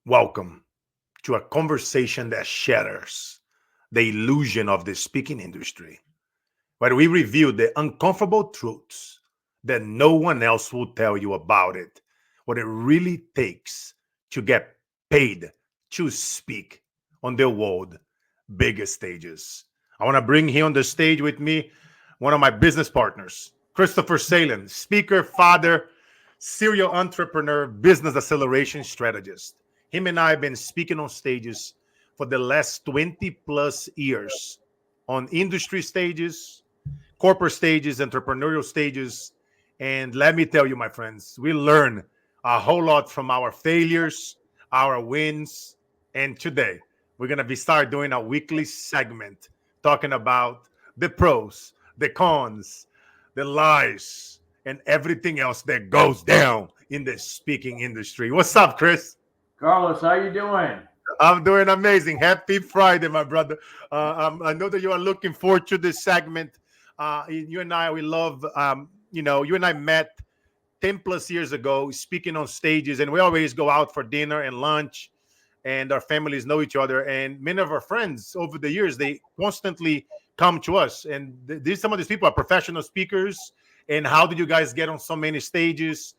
Welcome to a conversation that shatters the illusion of the speaking industry, where we reveal the uncomfortable truths that no one else will tell you about it, what it really takes to get paid to speak on the world biggest stages. I want to bring here on the stage with me one of my business partners, Christopher Salem, speaker, father, serial entrepreneur, business acceleration strategist. Him and I have been speaking on stages for the last 20 plus years on industry stages, corporate stages, entrepreneurial stages. And let me tell you, my friends, we learn a whole lot from our failures, our wins. And today, we're going to be start doing a weekly segment talking about the pros, the cons, the lies, and everything else that goes down in the speaking industry. What's up, Chris? Carlos, how you doing? I'm doing amazing. Happy Friday, my brother. I know that you are looking forward to this segment. You and I, we love, you and I met 10 plus years ago speaking on stages, and we always go out for dinner and lunch, and our families know each other. And many of our friends over the years, they constantly come to us. And some of these people are professional speakers. And how did you guys get on so many stages?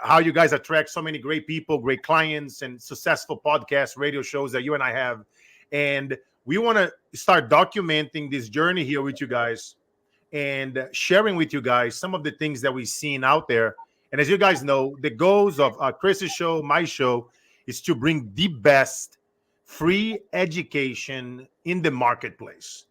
How you guys attract so many great people, great clients, and successful podcasts, radio shows that you and I have. And we want to start documenting this journey here with you guys and sharing with you guys some of the things that we've seen out there. And as you guys know, the goals of Chris's show, my show, is to bring the best free education in the marketplace.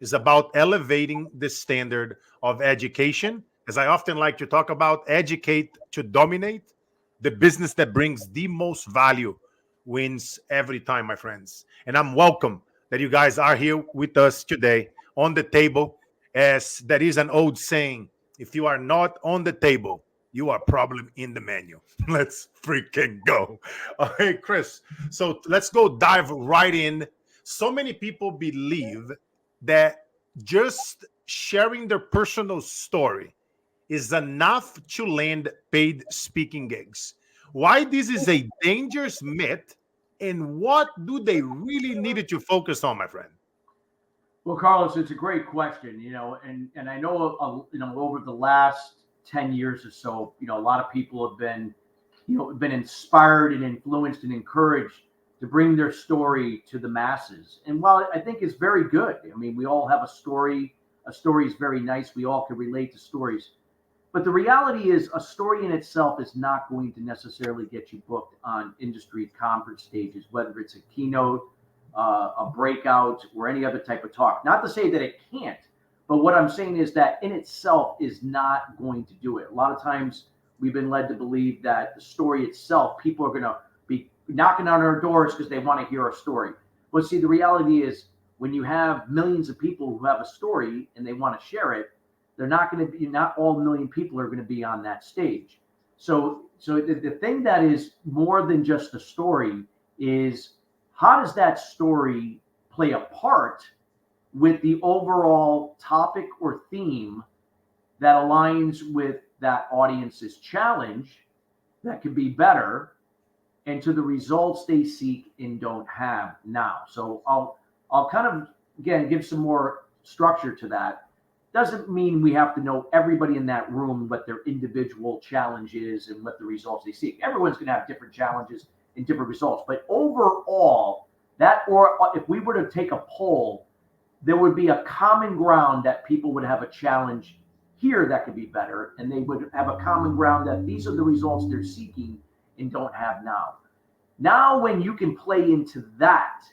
It's about elevating the standard of education. As I often like to talk about, educate to dominate. The business that brings the most value wins every time, my friends. And I'm welcome that you guys are here with us today on the table, as there is an old saying, if you are not on the table, you are probably in the menu. Let's freaking go. Okay, Chris. So let's go dive right in. So many people believe that just sharing their personal story is enough to land paid speaking gigs. Why this is a dangerous myth, and what do they really need to focus on, my friend? Well, Carlos, it's a great question. And I know, over the last 10 years or so, a lot of people have been inspired and influenced and encouraged to bring their story to the masses. And while I think it's very good, I mean, we all have a story. A story is very nice. We all can relate to stories. But the reality is, a story in itself is not going to necessarily get you booked on industry conference stages, whether it's a keynote, a breakout, or any other type of talk. Not to say that it can't, but what I'm saying is that in itself is not going to do it. A lot of times we've been led to believe that the story itself, people are going to be knocking on our doors because they want to hear our story. But see, the reality is, when you have millions of people who have a story and they want to share it, they're not going to be, not all million people are going to be on that stage. So the thing that is more than just a story is, how does that story play a part with the overall topic or theme that aligns with that audience's challenge that could be better, and to the results they seek and don't have now. So I'll kind of, again, give some more structure to that. Doesn't mean we have to know everybody in that room, what their individual challenge is and what the results they seek. Everyone's going to have different challenges and different results. But overall, or if we were to take a poll, there would be a common ground that people would have a challenge here that could be better. And they would have a common ground that these are the results they're seeking and don't have now. Now, when you can play into that,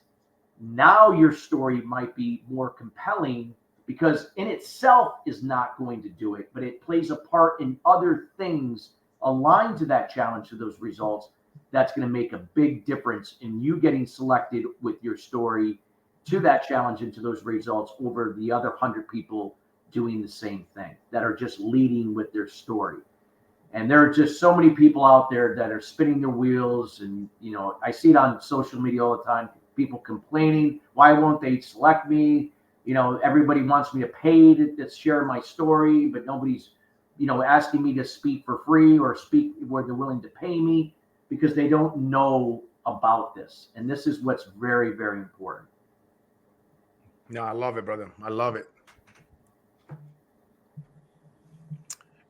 now your story might be more compelling, because in itself is not going to do it, but it plays a part in other things aligned to that challenge, to those results. That's going to make a big difference in you getting selected with your story to that challenge and to those results over the other 100 people doing the same thing that are just leading with their story. And there are just so many people out there that are spinning their wheels. And, I see it on social media all the time, people complaining, why won't they select me? Everybody wants me to pay to share my story, but nobody's, asking me to speak for free or speak where they're willing to pay me, because they don't know about this. And this is what's very, very important. No, I love it, brother. I love it.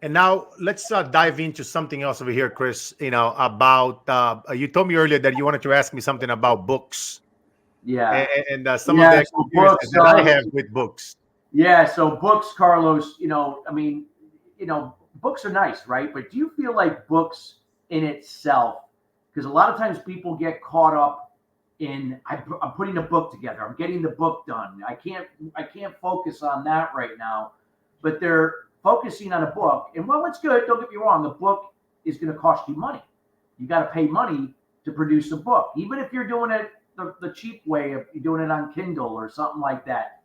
And now let's dive into something else over here, Chris. About you told me earlier that you wanted to ask me something about books Yeah. and some of the Yeah. So experiences that I have with books. Yeah. So books, Carlos, books are nice, right? But do you feel like books in itself, because a lot of times people get caught up in, I'm putting a book together, I'm getting the book done. I can't focus on that right now, but they're focusing on a book. And while it's good, don't get me wrong, the book is going to cost you money. You got to pay money to produce a book, even if you're doing it the cheap way, if you're doing it on Kindle or something like that.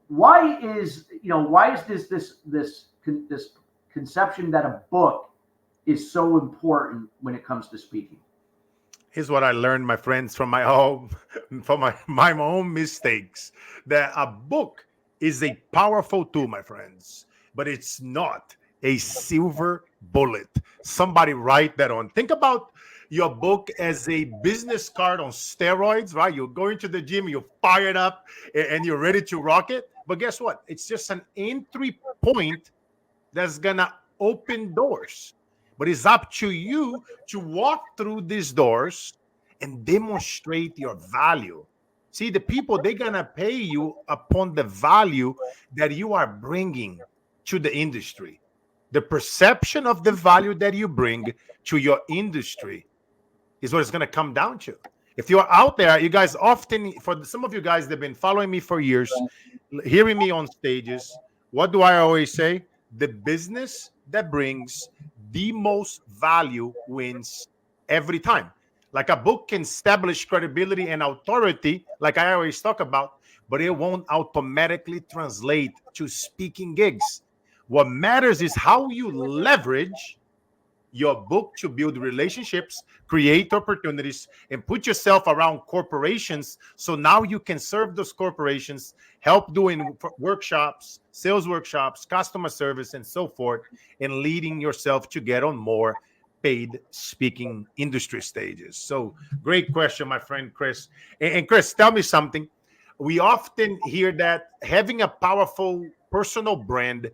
Why is this conception that a book is so important when it comes to speaking? Here's what I learned, my friends, from my own mistakes. That a book is a powerful tool, my friends, but it's not a silver bullet. Somebody write that on. Think about your book as a business card on steroids, right? You're going to the gym, you're fired up, and you're ready to rock it. But guess what? It's just an entry point that's gonna open doors. But it's up to you to walk through these doors and demonstrate your value. See, the people, they're gonna pay you upon the value that you are bringing to the industry. The perception of the value that you bring to your industry is what it's going to come down to. If you're out there, you guys often, for some of you guys that have been following me for years, hearing me on stages, what do I always say? The business that brings the most value wins every time. Like a book can establish credibility and authority, like I always talk about, but it won't automatically translate to speaking gigs. What matters is how you leverage your book to build relationships, create opportunities, and put yourself around corporations. So now you can serve those corporations, help doing workshops, sales workshops, customer service, and so forth, and leading yourself to get on more paid speaking industry stages. So great question, my friend Chris. And Chris, tell me something. We often hear that having a powerful personal brand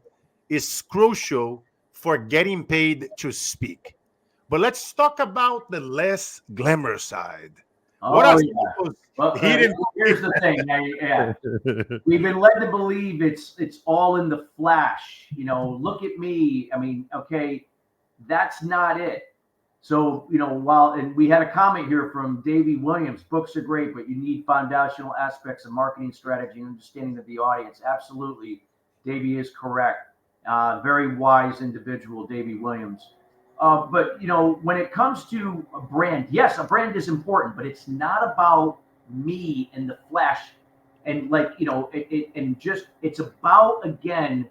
is crucial for getting paid to speak. But let's talk about the less glamorous side. What Oh are some yeah. of those Well, hidden? here's the thing. Yeah. We've been led to believe it's all in the flash. Look at me. I mean, okay, that's not it. So, and we had a comment here from Davey Williams, books are great, but you need foundational aspects of marketing strategy and understanding of the audience. Absolutely. Davey is correct. Very wise individual, Davey Williams. But, when it comes to a brand, yes, a brand is important, but it's not about me and the flash. And it's about, again,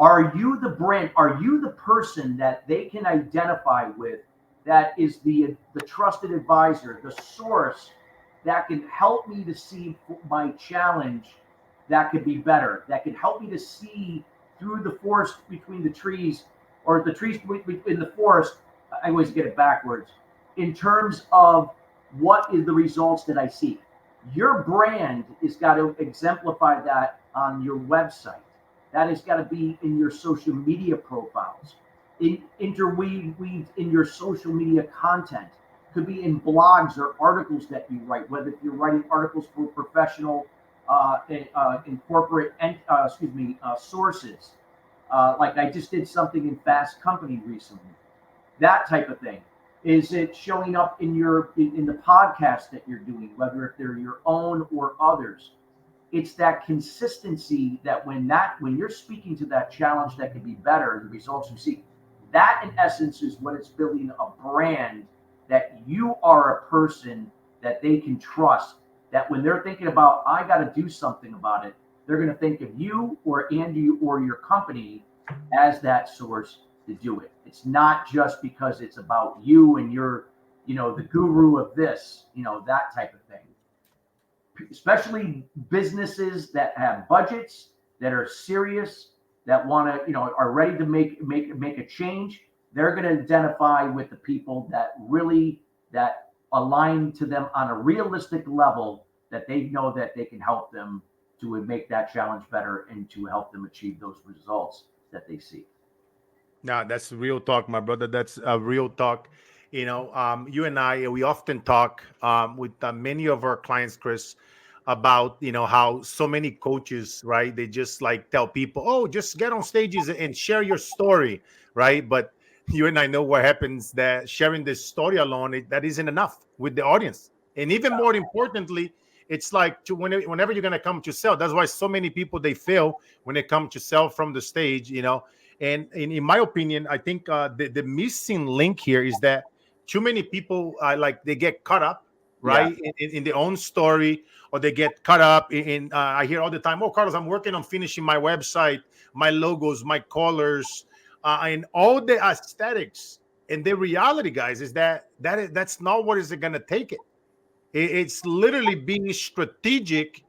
are you the brand? Are you the person that they can identify with, that is the trusted advisor, the source that can help me to see my challenge that could be better, that can help me to see through the forest between the trees, or the trees in the forest. I always get it backwards in terms of what is the results that I see. Your brand has got to exemplify that on your website. That has got to be in your social media profiles, interweaved in your social media content. Could be in blogs or articles that you write, whether if you're writing articles for professional in corporate sources. Like I just did something in Fast Company recently. That type of thing. Is it showing up in in the podcast that you're doing, whether if they're your own or others? It's that consistency that when you're speaking to that challenge that could be better, the results you see, that in essence is what it's building, a brand that you are a person that they can trust, that when they're thinking about, I got to do something about it, they're going to think of you or Andy or your company as that source to do it. It's not just because it's about you and you're, the guru of this, that type of thing. Especially businesses that have budgets, that are serious, that want to, are ready to make a change. They're going to identify with the people that really that aligned to them on a realistic level that they know that they can help them to make that challenge better and to help them achieve those results that they seek. Now that's real talk, my brother. That's a real talk. You and I, we often talk with many of our clients, Chris, about how so many coaches, right? They just like tell people, oh, just get on stages and share your story, right? But you and I know what happens, that sharing this story alone, that isn't enough with the audience. And even more importantly, it's like whenever you're gonna come to sell. That's why so many people, they fail when they come to sell from the stage. And in my opinion, I think the missing link here is that too many people like they get caught up, Yeah. right, in their own story, or they get caught up I hear all the time, oh, Carlos, I'm working on finishing my website, my logos, my colors, and all the aesthetics. And the reality, guys, is that's not what is going to take it. It's literally being strategic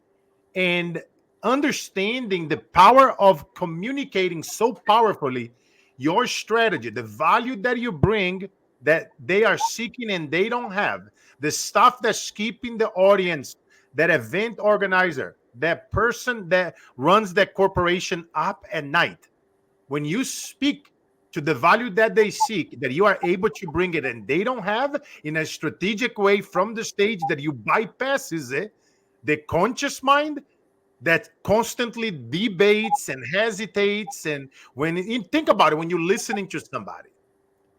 and understanding the power of communicating so powerfully your strategy, the value that you bring that they are seeking and they don't have, the stuff that's keeping the audience, that event organizer, that person that runs that corporation up at night. When you speak to the value that they seek, that you are able to bring it and they don't have, in a strategic way from the stage, that you bypasses it, the conscious mind that constantly debates and hesitates. And when you think about it, when you're listening to somebody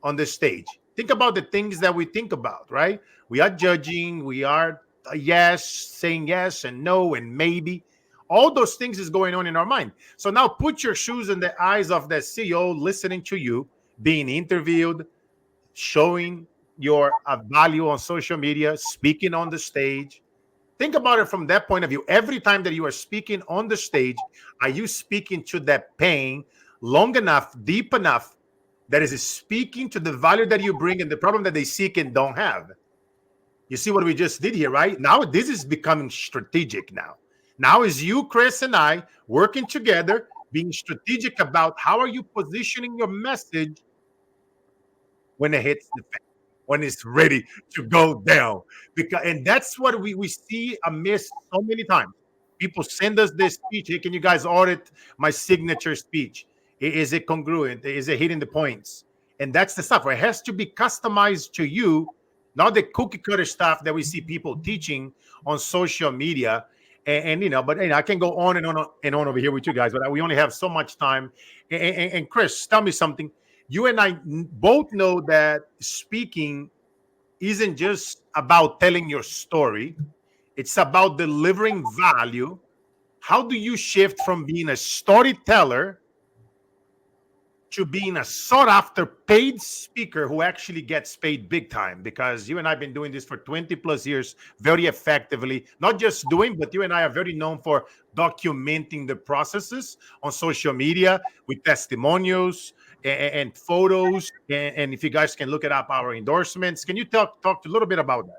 on the stage, think about the things that we think about, right? We are judging, we are yes, saying yes and no and maybe. All those things is going on in our mind. So now put your shoes in the eyes of that CEO listening to you, being interviewed, showing your value on social media, speaking on the stage. Think about it from that point of view. Every time that you are speaking on the stage, are you speaking to that pain long enough, deep enough, that is speaking to the value that you bring and the problem that they seek and don't have? You see what we just did here, right? Now this is becoming strategic now. Now is you, Chris, and I working together, being strategic about how are you positioning your message when it hits the fan, when it's ready to go down. And that's what we see amiss so many times. People send us this speech. Hey, can you guys audit my signature speech? Is it congruent? Is it hitting the points? And that's the stuff. It has to be customized to you, not the cookie cutter stuff that we see people teaching on social media. But I can go on and on over here with you guys, but we only have so much time. And Chris, tell me something. You and I both know that speaking isn't just about telling your story, it's about delivering value. How do you shift from being a storyteller to being a sought after paid speaker who actually gets paid big time? Because you and I have been doing this for 20 plus years very effectively, not just doing, but you and I are very known for documenting the processes on social media with testimonials and photos. And if you guys can look it up, our endorsements. Can you talk a little bit about that?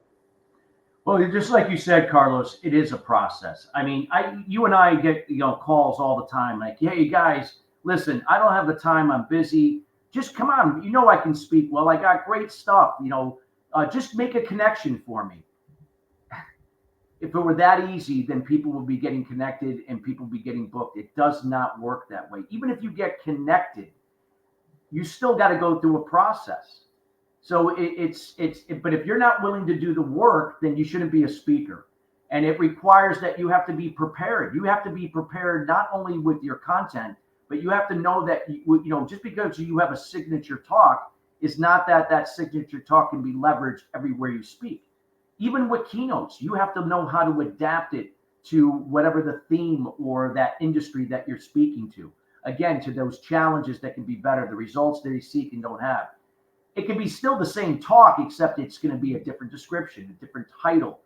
Well, just like you said, Carlos, it is a process. I mean, you and I get calls all the time, like, "Hey guys, listen, I don't have the time. I'm busy. Just come on. I can speak well. I got great stuff. Just make a connection for me." If it were that easy, then people would be getting connected and people would be getting booked. It does not work that way. Even if you get connected, you still got to go through a process. So but if you're not willing to do the work, then you shouldn't be a speaker. And it requires that you have to be prepared. You have to be prepared not only with your content, but you have to know that, just because you have a signature talk is not that signature talk can be leveraged everywhere you speak. Even with keynotes, you have to know how to adapt it to whatever the theme or that industry that you're speaking to. Again, to those challenges that can be better, the results that you seek and don't have. It can be still the same talk, except it's going to be a different description, a different title.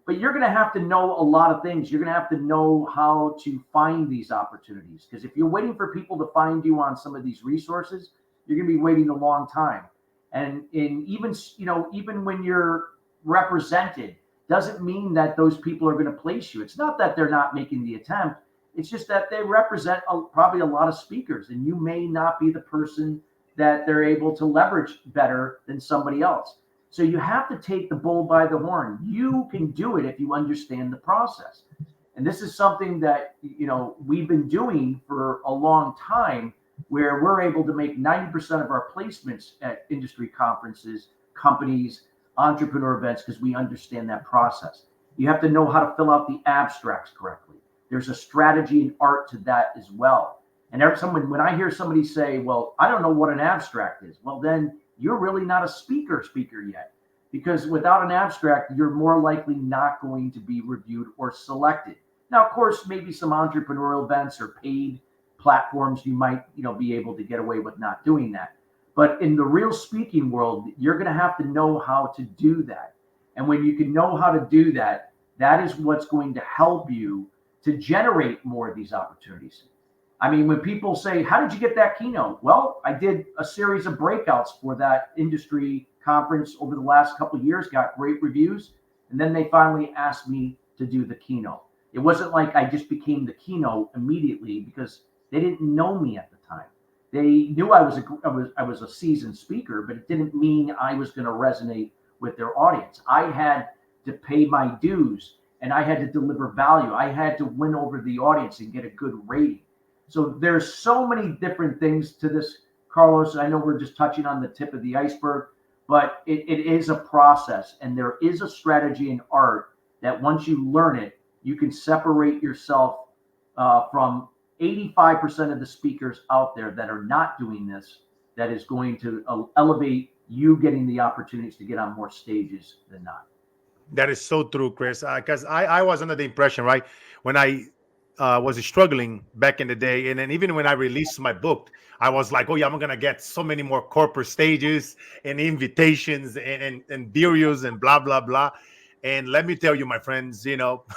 But you're going to have to know a lot of things. You're going to have to know how to find these opportunities. Because if you're waiting for people to find you on some of these resources, you're going to be waiting a long time. And even when you're represented, doesn't mean that those people are going to place you. It's not that they're not making the attempt. It's just that they represent probably a lot of speakers, and you may not be the person that they're able to leverage better than somebody else. So you have to take the bull by the horn. You can do it if you understand the process. And this is something that, we've been doing for a long time, where we're able to make 90% of our placements at industry conferences, companies, entrepreneur events, because we understand that process. You have to know how to fill out the abstracts correctly. There's a strategy and art to that as well. And when I hear somebody say, well, I don't know what an abstract is, well, then you're really not a speaker yet. Because without an abstract, you're more likely not going to be reviewed or selected. Now, of course, maybe some entrepreneurial events or paid platforms, you might, be able to get away with not doing that. But in the real speaking world, you're going to have to know how to do that. And when you can know how to do that, that is what's going to help you to generate more of these opportunities. I mean, when people say, how did you get that keynote? Well, I did a series of breakouts for that industry conference over the last couple of years, got great reviews. And then they finally asked me to do the keynote. It wasn't like I just became the keynote immediately, because they didn't know me at the time. They knew I was a seasoned speaker, but it didn't mean I was going to resonate with their audience. I had to pay my dues, and I had to deliver value. I had to win over the audience and get a good rating. So there's so many different things to this, Carlos. I know we're just touching on the tip of the iceberg, but it is a process, and there is a strategy and art that once you learn it, you can separate yourself from 85% of the speakers out there that are not doing this, that is going to elevate you getting the opportunities to get on more stages than not. That is so true, Chris. Because I was under the impression, right, when I was struggling back in the day, and then even when I released my book, I was like, oh yeah, I'm gonna get so many more corporate stages and invitations and deals and blah blah blah. And let me tell you, my friends,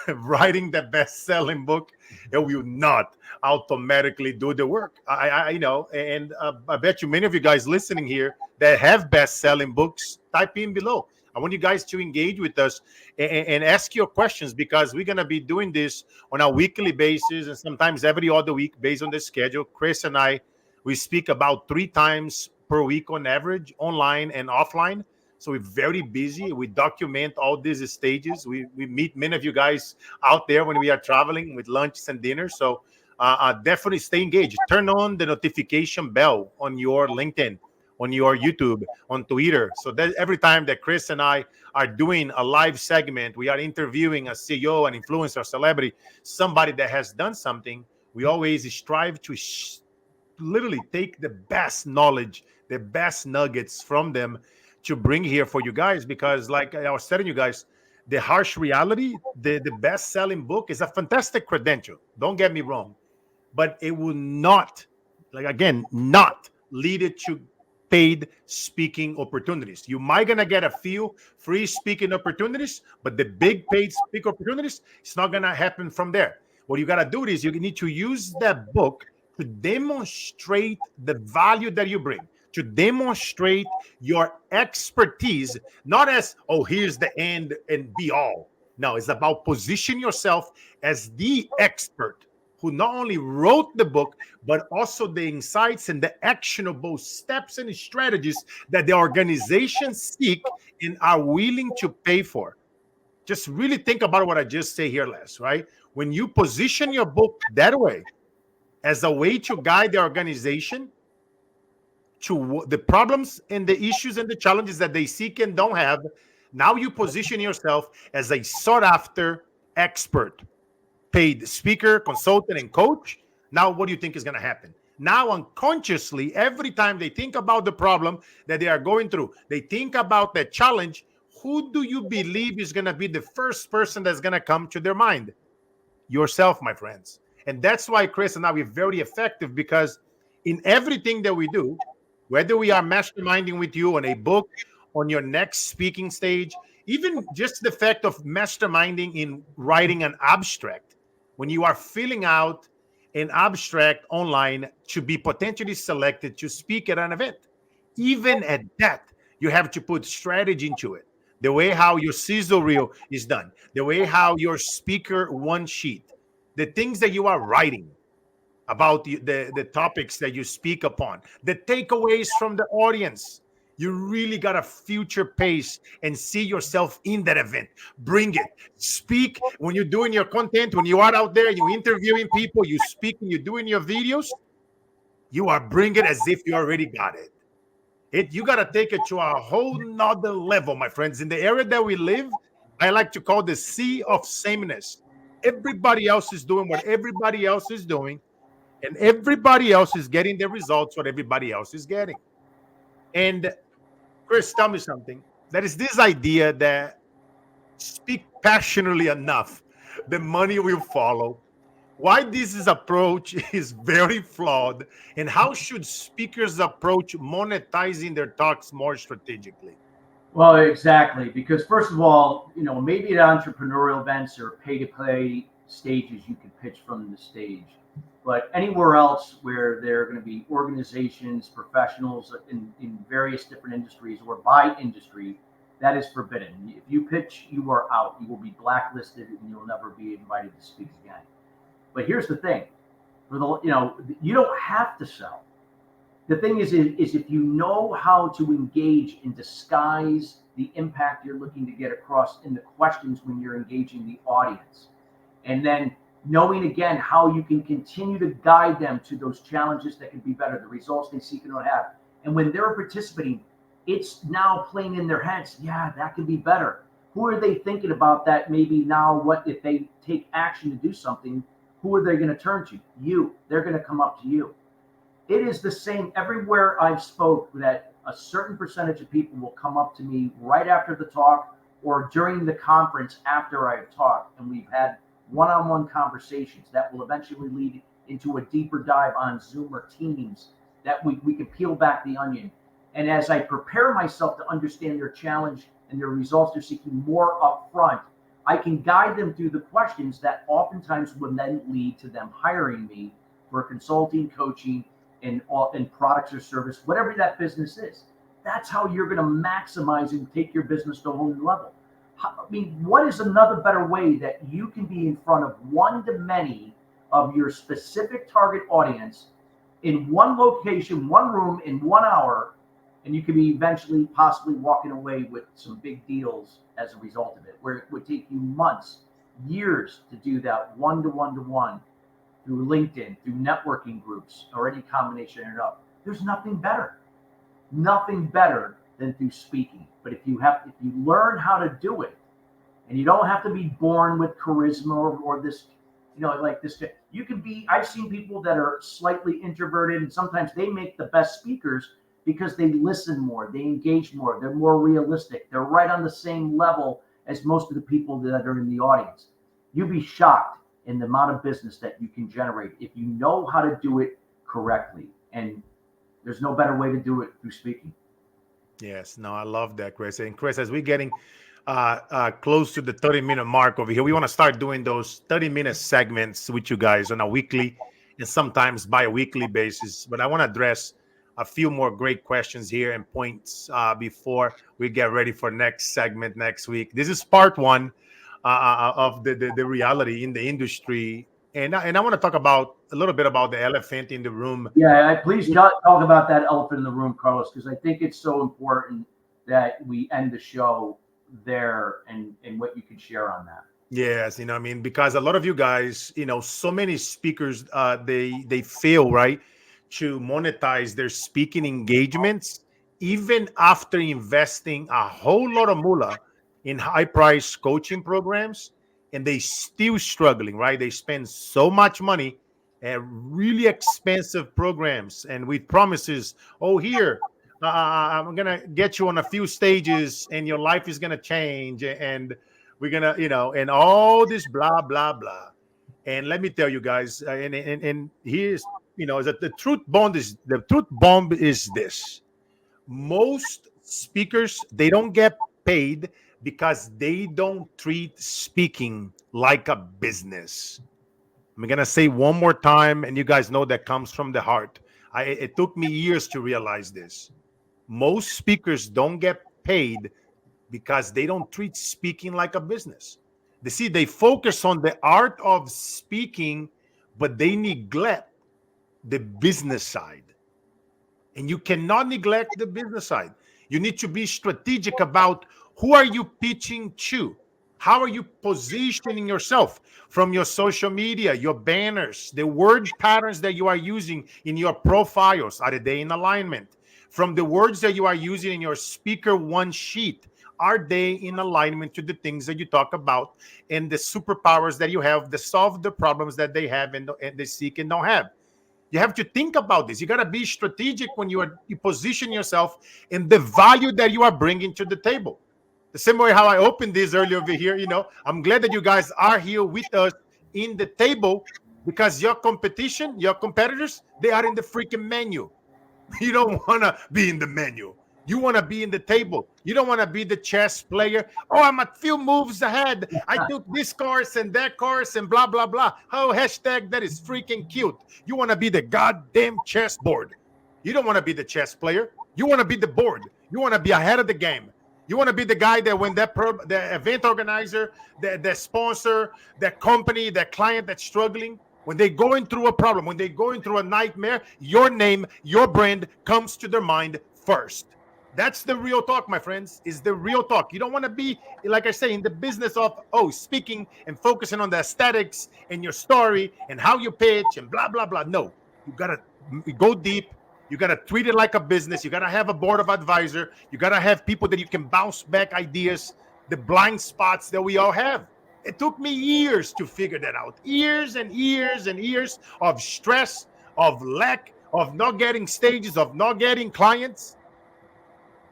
writing the best-selling book, it will not automatically do the work. And I bet you many of you guys listening here that have best-selling books, type in below. I want you guys to engage with us and ask your questions, because we're going to be doing this on a weekly basis and sometimes every other week based on the schedule. Chris and I, we speak about 3 times per week on average, online and offline. So we're very busy. We document all these stages. We meet many of you guys out there when we are traveling with lunches and dinners. So definitely stay engaged. Turn on the notification bell on your LinkedIn, on your YouTube, on Twitter. So that every time that Chris and I are doing a live segment, we are interviewing a CEO, an influencer, celebrity, somebody that has done something, we always strive to literally take the best knowledge, the best nuggets from them to bring here for you guys. Because like I was telling you guys, the harsh reality, the best-selling book is a fantastic credential. Don't get me wrong. But it will not, like again, not lead it to paid speaking opportunities. You might gonna get a few free speaking opportunities, but the big paid speak opportunities, it's not gonna happen from there. What you gotta do is you need to use that book to demonstrate the value that you bring, to demonstrate your expertise, not as, oh, here's the end and be all. No, it's about position yourself as the expert who not only wrote the book, but also the insights and the actionable steps and strategies that the organizations seek and are willing to pay for. Just really think about what I just say here, Les, right? When you position your book that way, as a way to guide the organization to the problems and the issues and the challenges that they seek and don't have, now you position yourself as a sought after expert, paid speaker, consultant, and coach. Now, what do you think is going to happen? Now, unconsciously, every time they think about the problem that they are going through, they think about the challenge. Who do you believe is going to be the first person that's going to come to their mind? Yourself, my friends. And that's why Chris and I, we're very effective, because in everything that we do, whether we are masterminding with you on a book, on your next speaking stage, even just the fact of masterminding in writing an abstract, when you are filling out an abstract online to be potentially selected to speak at an event, even at that, you have to put strategy into it. The way how your sizzle reel is done, the way how your speaker one sheet, the things that you are writing about the topics that you speak upon, the takeaways from the audience. You really got to future pace and see yourself in that event. Bring it. Speak when you're doing your content, when you are out there, you're interviewing people, you speak and you're doing your videos, you are bringing it as if you already got it. You got to take it to a whole nother level, my friends. In the area that we live, I like to call the sea of sameness. Everybody else is doing what everybody else is doing, and everybody else is getting the results what everybody else is getting. And Chris, tell me something. That is this idea that speak passionately enough, the money will follow. Why this approach is very flawed, and how should speakers approach monetizing their talks more strategically? Well, exactly. Because first of all, maybe at entrepreneurial events or pay to play stages, you can pitch from the stage. But anywhere else where there are going to be organizations, professionals in various different industries or by industry, that is forbidden. If you pitch, you are out. You will be blacklisted and you'll never be invited to speak again. But here's the thing: you don't have to sell. The thing is if you know how to engage and disguise the impact you're looking to get across in the questions when you're engaging the audience, and then knowing again how you can continue to guide them to those challenges that can be better, the results they seek and don't have. And when they're participating, it's now playing in their heads, yeah, that could be better. Who are they thinking about that? Maybe now, what if they take action to do something? Who are they going to turn to? You. They're going to come up to you. It is the same everywhere I've spoke, that a certain percentage of people will come up to me right after the talk or during the conference after I've talked, and we've had one-on-one conversations that will eventually lead into a deeper dive on Zoom or Teams that we can peel back the onion. And as I prepare myself to understand their challenge and their results they're seeking more upfront, I can guide them through the questions that oftentimes would then lead to them hiring me for consulting, coaching, and products or service, whatever that business is. That's how you're going to maximize and take your business to a whole new level. What is another better way that you can be in front of one to many of your specific target audience in one location, one room, in 1 hour, and you could be eventually possibly walking away with some big deals as a result of it, where it would take you months, years to do that one-to-one through LinkedIn, through networking groups, or any combination thereof. There's nothing better than through speaking. But if you learn how to do it, and you don't have to be born with charisma or this, like this, you can be. I've seen people that are slightly introverted, and sometimes they make the best speakers because they listen more, they engage more, they're more realistic, they're right on the same level as most of the people that are in the audience. You'd be shocked in the amount of business that you can generate if you know how to do it correctly. And there's no better way to do it through speaking. Yes, no, I love that, Chris. And Chris, as we're getting close to the 30-minute mark over here, we want to start doing those 30-minute segments with you guys on a weekly and sometimes bi-weekly basis. But I want to address a few more great questions here and points before we get ready for next segment next week. This is part one of the reality in the industry. And I want to talk about a little bit about the elephant in the room. Yeah, please talk about that elephant in the room, Carlos, because I think it's so important that we end the show there and what you could share on that. Yes, because a lot of you guys, so many speakers, they fail, right, to monetize their speaking engagements, even after investing a whole lot of moolah in high price coaching programs, and they still struggling, right? They spend so much money at really expensive programs and with promises, oh, here, I'm gonna get you on a few stages and your life is gonna change, and we're gonna, and all this blah blah blah. And let me tell you guys, and here's, is that the truth bomb is this: most speakers, they don't get paid because they don't treat speaking like a business. I'm gonna say one more time, and you guys know that comes from the heart. It took me years to realize this. Most speakers don't get paid because they don't treat speaking like a business. They focus on the art of speaking, but they neglect the business side. And you cannot neglect the business side. You need to be strategic about who are you pitching to? How are you positioning yourself from your social media, your banners, the word patterns that you are using in your profiles? Are they in alignment? From the words that you are using in your speaker one sheet, are they in alignment to the things that you talk about and the superpowers that you have to solve the problems that they have and they seek and don't have? You have to think about this. You got to be strategic when you position yourself in the value that you are bringing to the table. The same way how I opened this earlier over here, I'm glad that you guys are here with us in the table because your competition, your competitors, they are in the freaking menu. You don't want to be in the menu. You want to be in the table. You don't want to be the chess player. Oh, I'm a few moves ahead. I took this course and that course and blah, blah, blah. Oh, hashtag that is freaking cute. You want to be the goddamn chessboard. You don't want to be the chess player. You want to be the board. You want to be ahead of the game. You want to be the guy that when the event organizer, the sponsor, the company, the client that's struggling, when they're going through a problem, when they're going through a nightmare, your name, your brand comes to their mind first. That's the real talk, my friends, is the real talk. You don't want to be, like I say, in the business of, speaking and focusing on the aesthetics and your story and how you pitch and blah, blah, blah. No, you got to go deep. You got to treat it like a business. You got to have a board of advisor. You got to have people that you can bounce back ideas, the blind spots that we all have. It took me years to figure that out. Years and years and years of stress, of lack, of not getting stages, of not getting clients.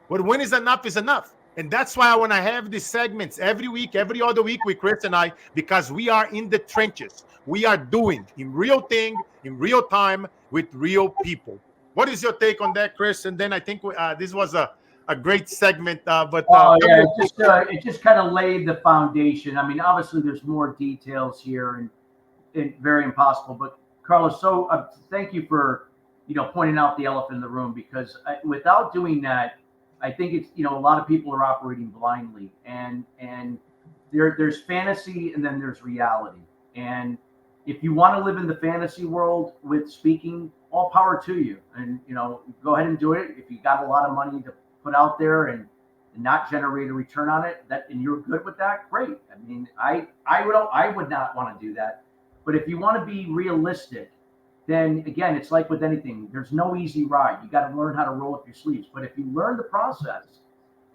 But when is enough? And that's why when I have these segments every week, every other week with Chris and I, because we are in the trenches. We are doing in real thing, in real time, with real people. What is your take on that, Chris? And then I think this was a great segment. Yeah, it just kind of laid the foundation. I mean, obviously there's more details here and very impossible. But Carlos, so thank you for pointing out the elephant in the room, because without doing that, I think it's a lot of people are operating blindly, and there's fantasy and then there's reality. And if you want to live in the fantasy world with speaking, all power to you. And go ahead and do it. If you got a lot of money to put out there and not generate a return on it, and you're good with that, great. I mean, I would not want to do that. But if you want to be realistic, then again, it's like with anything. There's no easy ride. You got to learn how to roll up your sleeves. But if you learn the process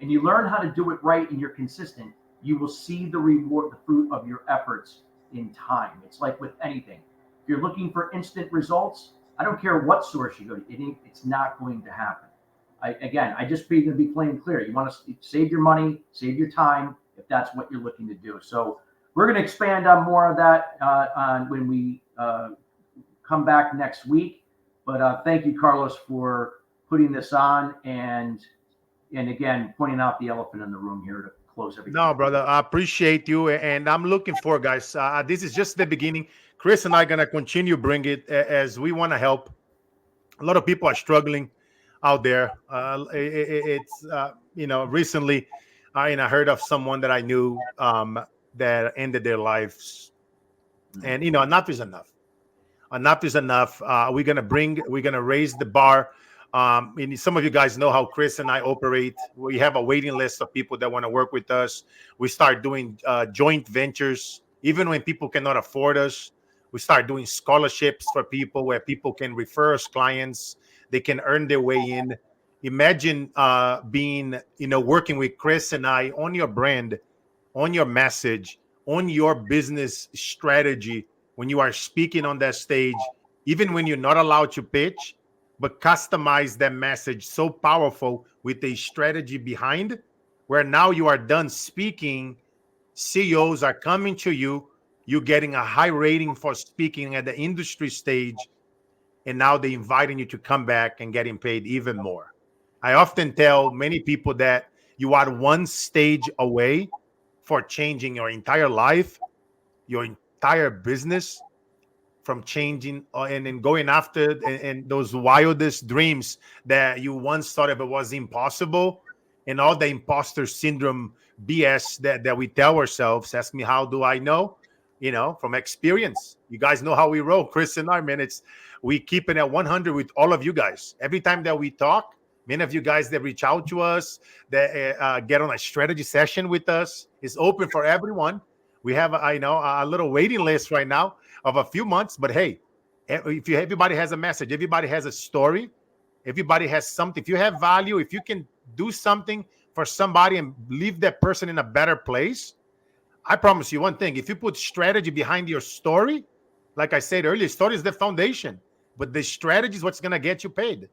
and you learn how to do it right and you're consistent, you will see the reward, the fruit of your efforts in time. It's like with anything. If you're looking for instant results, I don't care what source you go to, it's not going to happen. I just be going to be plain clear. You want to save your money, save your time, if that's what you're looking to do. So we're going to expand on more of that on when we come back next week. But thank you, Carlos, for putting this on and again pointing out the elephant in the room here to close everything. No, brother, I appreciate you, and I'm looking for, guys. This is just the beginning. Chris and I are gonna continue bring it as we want to help. A lot of people are struggling out there. It's recently, I heard of someone that I knew that ended their lives, and enough is enough. Enough is enough. We're gonna raise the bar. And some of you guys know how Chris and I operate. We have a waiting list of people that want to work with us. We start doing joint ventures, even when people cannot afford us. We start doing scholarships for people where people can refer us clients. They can earn their way in. Imagine being, working with Chris and I on your brand, on your message, on your business strategy when you are speaking on that stage, even when you're not allowed to pitch, but customize that message so powerful with a strategy behind, where now you are done speaking, CEOs are coming to you, you're getting a high rating for speaking at the industry stage, and now they're inviting you to come back and getting paid even more. I often tell many people that you are one stage away for changing your entire life, your entire business, from changing and then going after and those wildest dreams that you once thought if it was impossible, and all the imposter syndrome BS that we tell ourselves. Ask me, how do I know? From experience. You guys know how we roll, Chris and I, man. We keep it at 100 with all of you guys. Every time that we talk, Many of you guys that reach out to us, that get on a strategy session with us, is open for everyone. We have, I know, a little waiting list right now of a few months. But hey, if you, everybody has a message, everybody has a story, everybody has something. If you have value, if you can do something for somebody and leave that person in a better place, I promise you one thing: if you put strategy behind your story, like I said earlier, story is the foundation, but the strategy is what's going to get you paid.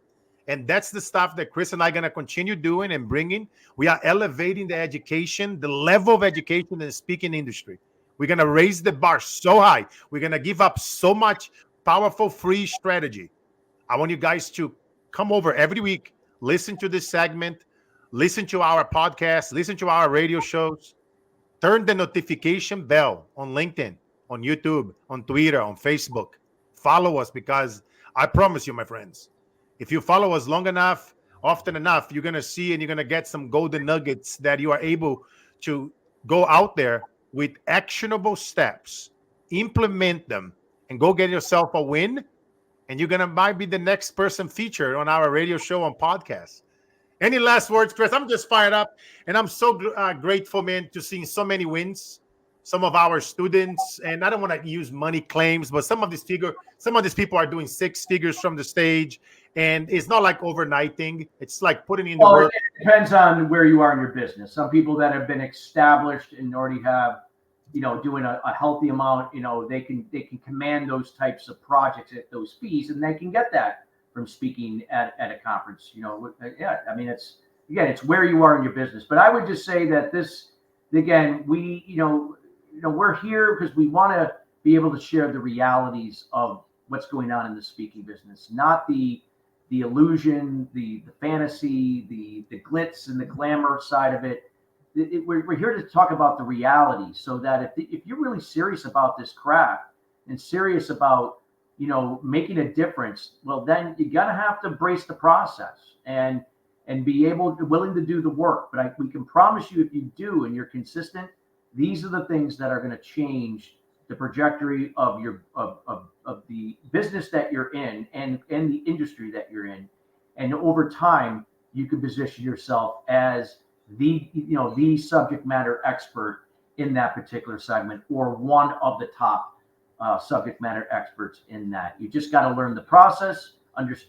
And that's the stuff that Chris and I are going to continue doing and bringing. We are elevating the education, the level of education in the speaking industry. We're going to raise the bar so high. We're going to give up so much powerful free strategy. I want you guys to come over every week, listen to this segment, listen to our podcast, listen to our radio shows. Turn the notification bell on LinkedIn, on YouTube, on Twitter, on Facebook. Follow us, because I promise you, my friends, if you follow us long enough, often enough, you're going to see and you're going to get some golden nuggets that you are able to go out there with actionable steps, implement them, and go get yourself a win. And you're going to might be the next person featured on our radio show and podcast. Any last words, Chris? I'm just fired up, and I'm so grateful, man, to seeing so many wins. Some of our students, and I don't want to use money claims, but some of these people are doing six figures from the stage, and it's not like overnighting. It's like putting in the Well, work. it depends on where you are in your business. Some people that have been established and already have, doing a healthy amount, they can command those types of projects at those fees, and they can get that from speaking at a conference. Yeah, I mean, it's where you are in your business. But I would just say that this, again, we're here because we want to be able to share the realities of what's going on in the speaking business, not the illusion, the fantasy, the glitz and the glamour side of it. We're here to talk about the reality, so that if you're really serious about this craft and serious about making a difference, well, then you gotta have to embrace the process and be willing to do the work. But we can promise you, if you do and you're consistent, these are the things that are going to change the trajectory of the business that you're in and the industry that you're in. And over time, you can position yourself as the subject matter expert in that particular segment, or one of the top subject matter experts in that. You just got to learn the process,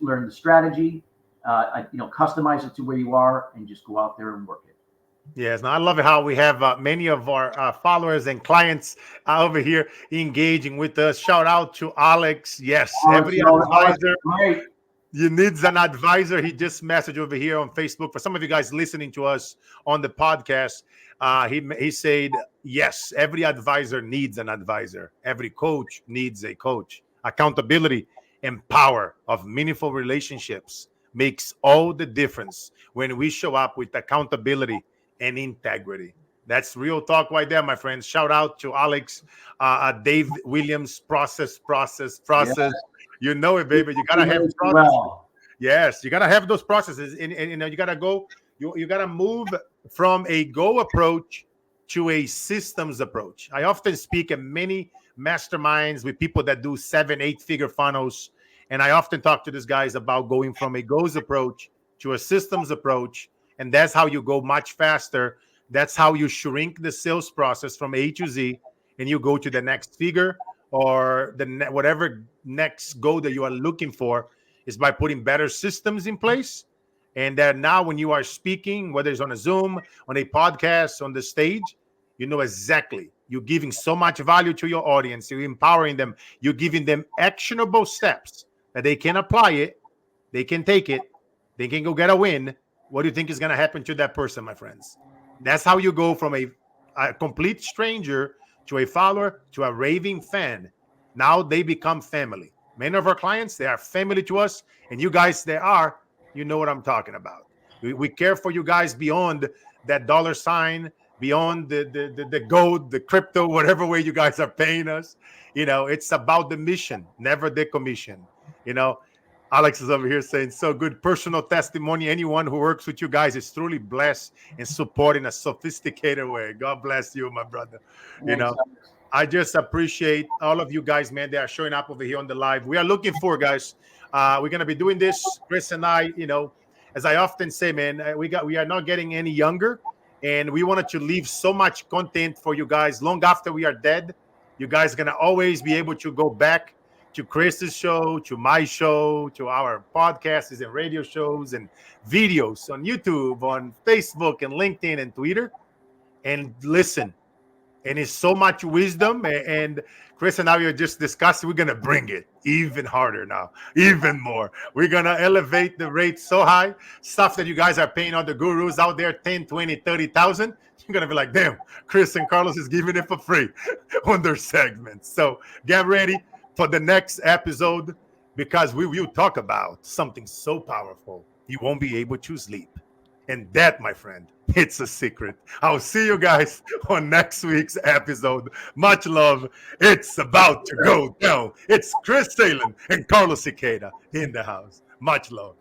learn the strategy, customize it to where you are, and just go out there and work it. Yes, now I love it how we have many of our followers and clients over here engaging with us. Shout out to Alex. Yes, every advisor. Right. You needs an advisor. He just messaged over here on Facebook. For some of you guys listening to us on the podcast, he said, yes, every advisor needs an advisor. Every coach needs a coach. Accountability and power of meaningful relationships makes all the difference when we show up with accountability and integrity. That's real talk right there, my friends. Shout out to Alex, Dave Williams. Process. Yes. You know it, baby. You gotta have process. Well. Yes, you gotta have those processes, and you gotta go. You gotta move from a go approach to a systems approach. I often speak at many masterminds with people that do 7-8 figure funnels, and I often talk to these guys about going from a goals approach to a systems approach, and that's how you go much faster. That's how you shrink the sales process from A to Z, and you go to the next figure, or whatever next goal that you are looking for, is by putting better systems in place. And that now when you are speaking, whether it's on a Zoom, on a podcast, on the stage, you know exactly. You're giving so much value to your audience. You're empowering them. You're giving them actionable steps that they can apply it. They can take it. They can go get a win. What do you think is going to happen to that person, my friends? That's how you go from a complete stranger to a follower to a raving fan. Now they become family. Many of our clients, they are family to us. And you guys, you know what I'm talking about. We care for you guys beyond that dollar sign, beyond the gold, the crypto, whatever way you guys are paying us. It's about the mission, never the commission. Alex is over here saying, so good personal testimony. Anyone who works with you guys is truly blessed and supported in a sophisticated way. God bless you, my brother. Thanks. I just appreciate all of you guys, man. They are showing up over here on the live. We are looking for, guys. We're going to be doing this, Chris and I, as I often say, man, we are not getting any younger, and we wanted to leave so much content for you guys long after we are dead. You guys are gonna always be able to go back to Chris's show, to my show, to our podcasts and radio shows and videos on YouTube, on Facebook and LinkedIn and Twitter, and listen. And it's so much wisdom. And Chris and I are just discussing, we're going to bring it even harder now, even more. We're going to elevate the rate so high, stuff that you guys are paying all the gurus out there 10, 20, 30,000. You're going to be like, damn, Chris and Carlos is giving it for free on their segments. So get ready for the next episode, because we will talk about something so powerful you won't be able to sleep. And that, my friend, it's a secret. I'll see you guys on next week's episode. Much love. It's about to go down. It's Chris Salem and Carlos Siqueira in the house. Much love.